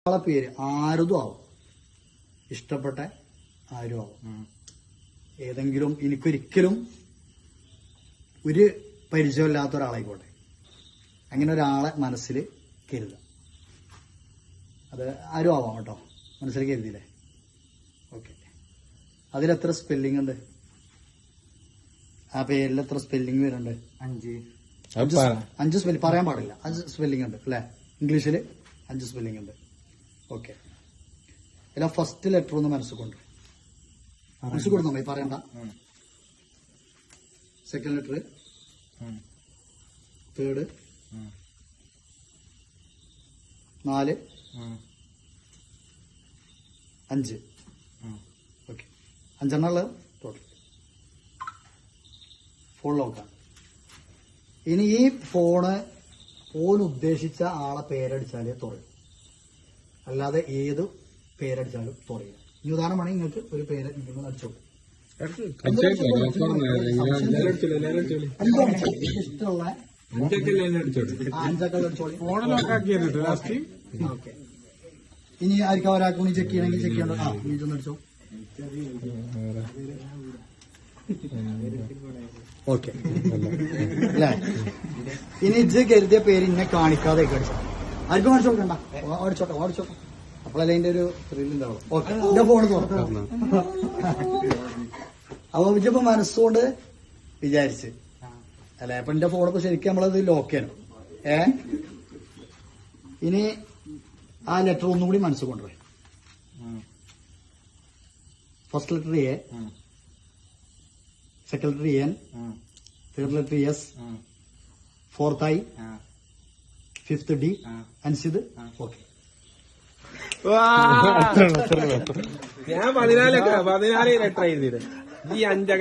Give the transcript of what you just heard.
ആളെ പേര് ആരതും ആവും, ഇഷ്ടപ്പെട്ട ആരും ആവും. ഏതെങ്കിലും എനിക്കൊരിക്കലും ഒരു പരിചയമില്ലാത്ത ഒരാളായിക്കോട്ടെ, അങ്ങനെ ഒരാളെ മനസ്സിൽ കരുതുക. അത് ആരും ആവാം കേട്ടോ, മനസ്സിൽ കരുതിയില്ലേ? ഓക്കെ. അതിലെത്ര സ്പെല്ലിംഗ് ഉണ്ട്? ആ പേരിൽ എത്ര സ്പെല്ലിംഗ് വരുന്നുണ്ട്? 5 സ്പെല്ലിംഗ് പറയാൻ പാടില്ല. 5 സ്പെല്ലിംഗ് ഉണ്ട് അല്ലെ? ഇംഗ്ലീഷിൽ 5 സ്പെല്ലിംഗ് ഉണ്ട്. ഓക്കെ. എല്ലാം ഫസ്റ്റ് ലെറ്റർ ഒന്ന് മനസ്സിൽ കൊടുത്താൽ പറയണ്ട. Second letter, third, 4, 5. Okay. 5 total. Phone ലോക്കാണ്. ഇനി ഈ ഫോണ് ഉദ്ദേശിച്ച ആളെ പേരടിച്ചാലേ തുറയും, അല്ലാതെ ഏത് പേരടിച്ചാലും തുറയില്ല. ഇനി ഉദാഹരണമാണ്, നിങ്ങൾക്ക് ഒരു പേര് നിങ്ങൾ അടിച്ചോളൂ. ഇഷ്ടമുള്ള 5 അടിച്ചോളി. ഓക്കെ. ഇനി ആർക്കും ഒരാൾക്ക് കൂടി ചെക്ക് ചെയ്യണമെങ്കിൽ ചെക്ക് ചെയ്യണ്ട. ഇനി ഇതൊന്ന് അടിച്ചോ. ഓക്കെ അല്ലേ? ഇനി ഇജ്ജ് കരുതിയ പേര് ഇന്നെ കാണിക്കാതെ അടിച്ചോ. ആർക്കും കാണിച്ചു കൊടുക്കണ്ട, ഓടിച്ചോട്ടെ. അപ്പോഴല്ലേ അതിന്റെ ഒരു ത്രില്ല് ഉണ്ടാവും. ഓക്കെ. എന്റെ ഫോണ് തുറക്കാം. അപ്പൊ ഇജ്ജിപ്പോ മനസ്സുകൊണ്ട് വിചാരിച്ച് അല്ലെ? അപ്പൊ എന്റെ ഫോണിപ്പോ ശരിക്കും നമ്മളത് ലോക്ക് ചെയ്യണം. ഇനി ആ ലെറ്റർ ഒന്നും കൂടി മനസ്സ് കൊണ്ടുപോയി. First letter A, second letter N, third letter S, fourth I, fifth D, Ansid. Okay. ഞാൻ 14 ലെറ്റർ എഴുതിയത് ഈ 5